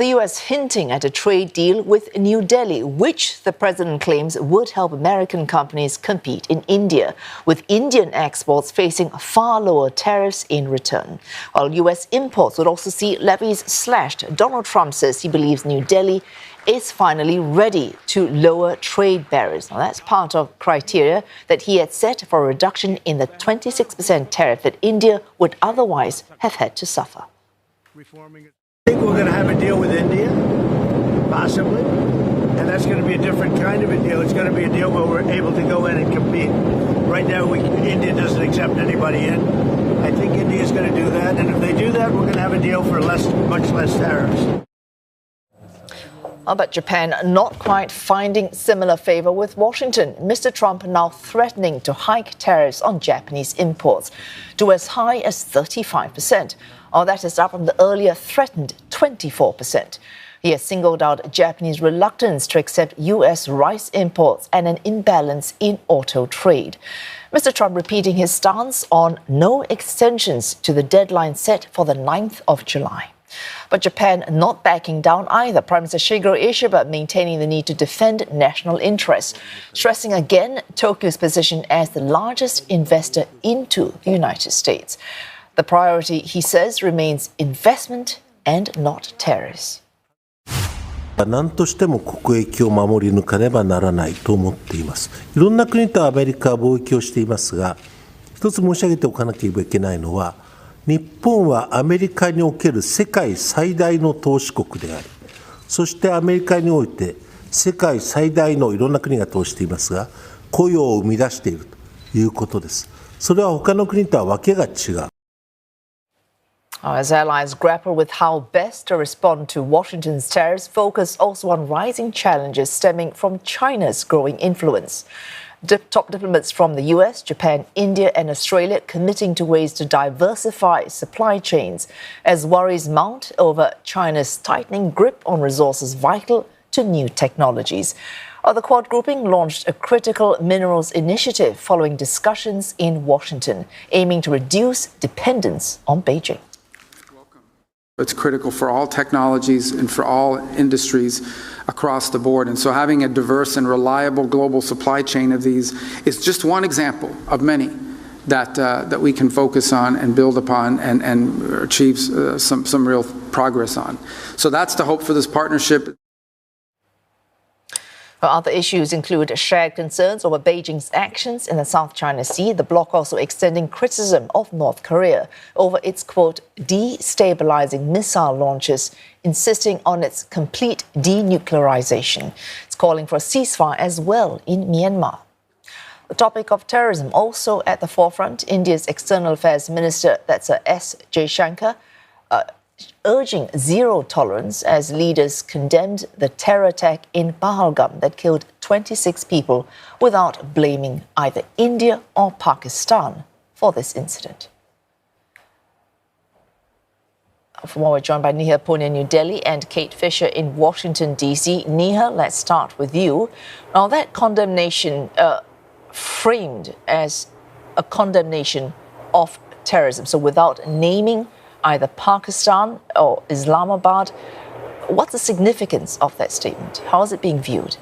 The US hinting at a trade deal with New Delhi, which the president claims would help American companies compete in India, with Indian exports facing far lower tariffs in return. While US imports would also see levies slashed, Donald Trump says he believes New Delhi is finally ready to lower trade barriers. Now, that's part of criteria that he had set for a reduction in the 26% tariff that India would otherwise have had to suffer. I think we're going to have a deal with India, possibly, and that's going to be a different kind of a deal. It's going to be a deal where we're able to go in and compete. Right now, India doesn't accept anybody in. I think India is going to do that, and if they do that, we're going to have a deal for much less tariffs. But Japan not quite finding similar favor with Washington. Mr. Trump now threatening to hike tariffs on Japanese imports to as high as 35%. That is up from the earlier threatened 24%. He has singled out Japanese reluctance to accept U.S. rice imports and an imbalance in auto trade. Mr. Trump repeating his stance on no extensions to the deadline set for the 9th of July. But Japan not backing down either. Prime Minister Shigeru Ishiba maintaining the need to defend national interests, stressing again Tokyo's position as the largest investor into the United States. The priority, he says, remains investment and not tariffs. 何としても国益を守り抜かねばならないと思っています。いろんな国とアメリカは貿易をしていますが、一つ申し上げておかなければいけないのは、日本はアメリカにおける世界最大の投資国であり、そしてアメリカにおいて世界最大のいろんな国が投資していますが、雇用を生み出しているということです。それは他の国とはわけが違う。As allies grapple with how best to respond to Washington's tariffs, focus also on rising challenges stemming from China's growing influence. Top diplomats from the US, Japan, India and Australia committing to ways to diversify supply chains as worries mount over China's tightening grip on resources vital to new technologies. The Quad grouping launched a critical minerals initiative following discussions in Washington, aiming to reduce dependence on Beijing. It's critical for all technologies and for all industries across the board. And so having a diverse and reliable global supply chain of these is just one example of many that we can focus on and build upon and achieve some real progress on. So that's the hope for this partnership. Other issues include shared concerns over Beijing's actions in the South China Sea, the bloc also extending criticism of North Korea over its, quote, destabilizing missile launches, insisting on its complete denuclearization. It's calling for a ceasefire as well in Myanmar. The topic of terrorism also at the forefront. India's External Affairs Minister, that's S. Jaishankar, urging zero tolerance as leaders condemned the terror attack in Pahalgam that killed 26 people without blaming either India or Pakistan for this incident. For more, we're joined by Neha Poonia in New Delhi and Kate Fisher in Washington, D.C. Neha, let's start with you. Now, that condemnation framed as a condemnation of terrorism, so without naming either Pakistan or Islamabad. What's the significance of that statement? How is it being viewed?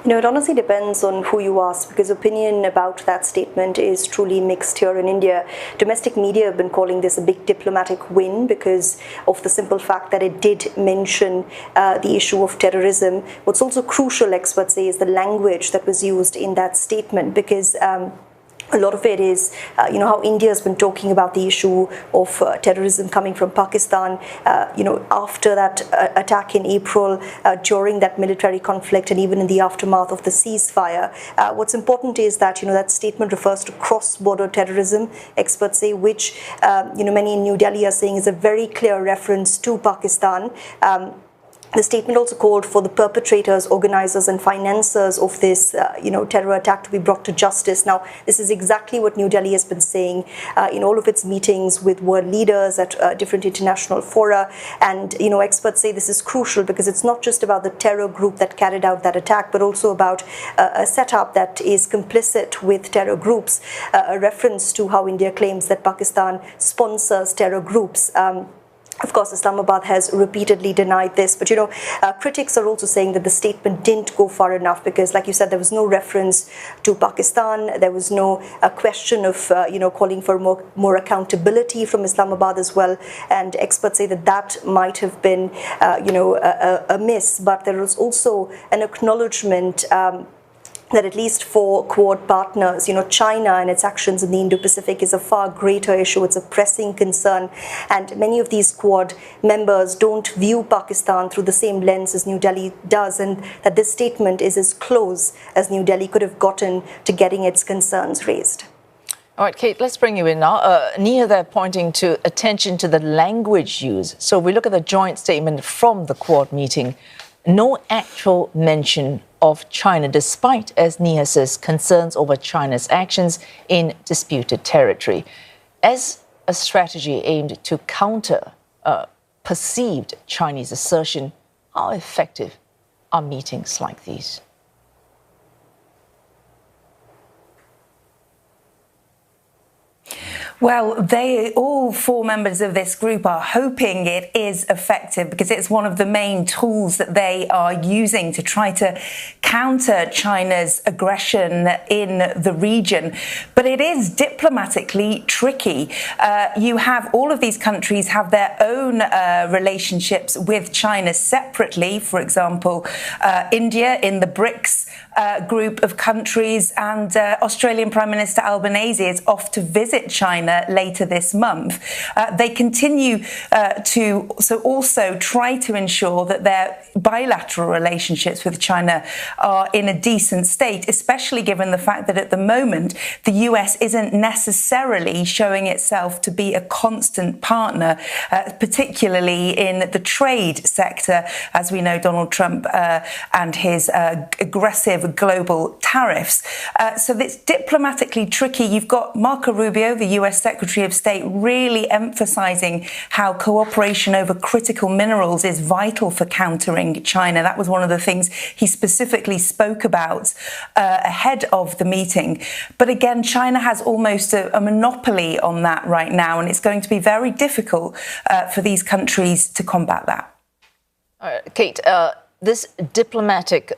It honestly depends on who you ask, because opinion about that statement is truly mixed here in India. Domestic media have been calling this a big diplomatic win because of the simple fact that it did mention the issue of terrorism. What's also crucial, experts say, is the language that was used in that statement, because a lot of it is, how India has been talking about the issue of terrorism coming from Pakistan, after that attack in April, during that military conflict, and even in the aftermath of the ceasefire. What's important is that, that statement refers to cross-border terrorism, experts say, which, many in New Delhi are saying is a very clear reference to Pakistan. The statement also called for the perpetrators, organizers and financiers of this terror attack to be brought to justice. Now, this is exactly what New Delhi has been saying in all of its meetings with world leaders at different international fora. And, experts say this is crucial because it's not just about the terror group that carried out that attack, but also about a setup that is complicit with terror groups, a reference to how India claims that Pakistan sponsors terror groups. Of course, Islamabad has repeatedly denied this, but critics are also saying that the statement didn't go far enough because, like you said, there was no reference to Pakistan. There was no question of calling for more accountability from Islamabad as well. And experts say that might have been a miss. But there was also an acknowledgement that at least for Quad partners, China and its actions in the Indo-Pacific is a far greater issue. It's a pressing concern. And many of these Quad members don't view Pakistan through the same lens as New Delhi does, and that this statement is as close as New Delhi could have gotten to getting its concerns raised. All right, Kate, let's bring you in now. Neha, they're pointing to attention to the language used. So we look at the joint statement from the Quad meeting. No actual mention of China, despite, as Neha says, concerns over China's actions in disputed territory. As a strategy aimed to counter perceived Chinese assertion, how effective are meetings like these? Well, all four members of this group are hoping it is effective because it's one of the main tools that they are using to try to counter China's aggression in the region. But it is diplomatically tricky. You have all of these countries have their own relationships with China separately. For example, India in the BRICS group of countries, and Australian Prime Minister Albanese is off to visit China later this month. They continue to also try to ensure that their bilateral relationships with China are in a decent state, especially given the fact that at the moment the US isn't necessarily showing itself to be a constant partner, particularly in the trade sector. As we know, Donald Trump and his aggressive global tariffs. So it's diplomatically tricky. You've got Marco Rubio, the US Secretary of State, really emphasizing how cooperation over critical minerals is vital for countering China. That was one of the things he specifically spoke about ahead of the meeting. But again, China has almost a monopoly on that right now, and it's going to be very difficult for these countries to combat that. Kate, this diplomatic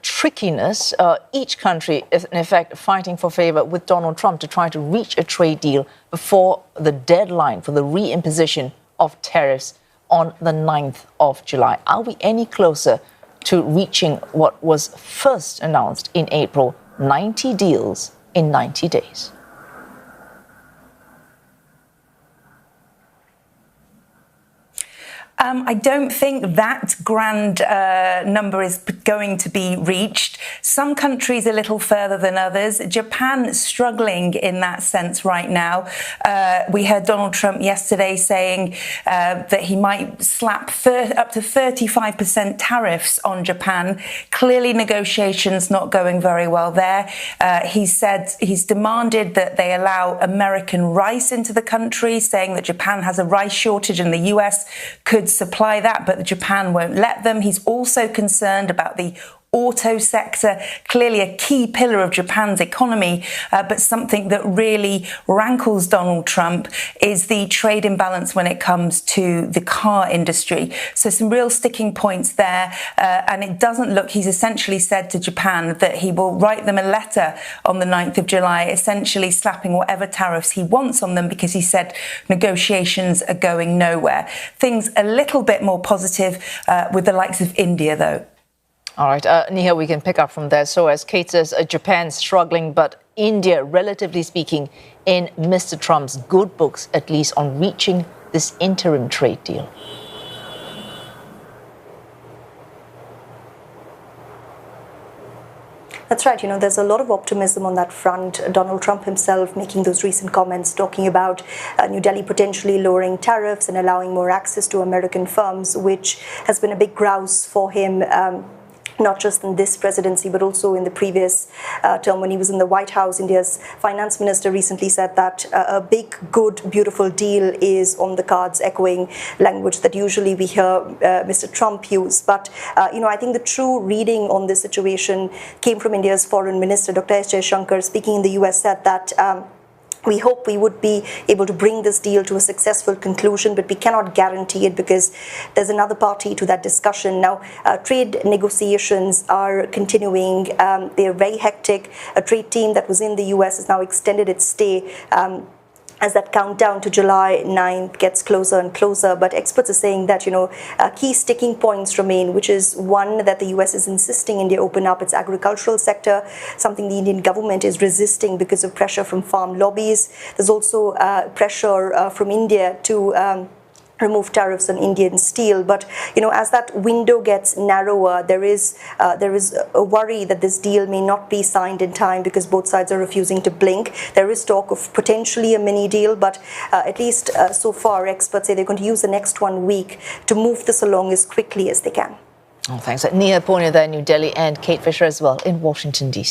trickiness, each country is in effect fighting for favor with Donald Trump to try to reach a trade deal before the deadline for the reimposition of tariffs on the 9th of July. Are we any closer to reaching what was first announced in April, 90 deals in 90 days? I don't think that grand number is going to be reached. Some countries a little further than others. Japan struggling in that sense right now. We heard Donald Trump yesterday saying that he might slap up to 35% tariffs on Japan. Clearly negotiations not going very well there. He said he's demanded that they allow American rice into the country, saying that Japan has a rice shortage and the US could supply that, but Japan won't let them. He's also concerned about the auto sector, clearly a key pillar of Japan's economy, but something that really rankles Donald Trump is the trade imbalance when it comes to the car industry. So some real sticking points there, and it doesn't look, he's essentially said to Japan that he will write them a letter on the 9th of July, essentially slapping whatever tariffs he wants on them, because he said negotiations are going nowhere. Things a little bit more positive with the likes of India, though. All right, Neha, we can pick up from there. So as Kate says, Japan's struggling, but India, relatively speaking, in Mr. Trump's good books, at least on reaching this interim trade deal. That's right. There's a lot of optimism on that front. Donald Trump himself making those recent comments talking about New Delhi potentially lowering tariffs and allowing more access to American firms, which has been a big grouse for him. Not just in this presidency, but also in the previous term when he was in the White House. India's finance minister recently said that a big, good, beautiful deal is on the cards, echoing language that usually we hear Mr. Trump use. But, I think the true reading on this situation came from India's foreign minister, Dr. S. Jaishankar, speaking in the US, said that we hope we would be able to bring this deal to a successful conclusion, but we cannot guarantee it because there's another party to that discussion. Now, trade negotiations are continuing. They're very hectic. A trade team that was in the US has now extended its stay as that countdown to July 9th gets closer and closer. But experts are saying that, key sticking points remain, which is one, that the US is insisting India open up its agricultural sector, something the Indian government is resisting because of pressure from farm lobbies. There's also pressure from India to remove tariffs on Indian steel. But as that window gets narrower, there is a worry that this deal may not be signed in time because both sides are refusing to blink. There is talk of potentially a mini deal, but at least so far, experts say they're going to use the next 1 week to move this along as quickly as they can. Oh, thanks. Neha Poonia there in New Delhi, and Kate Fisher as well in Washington, D.C.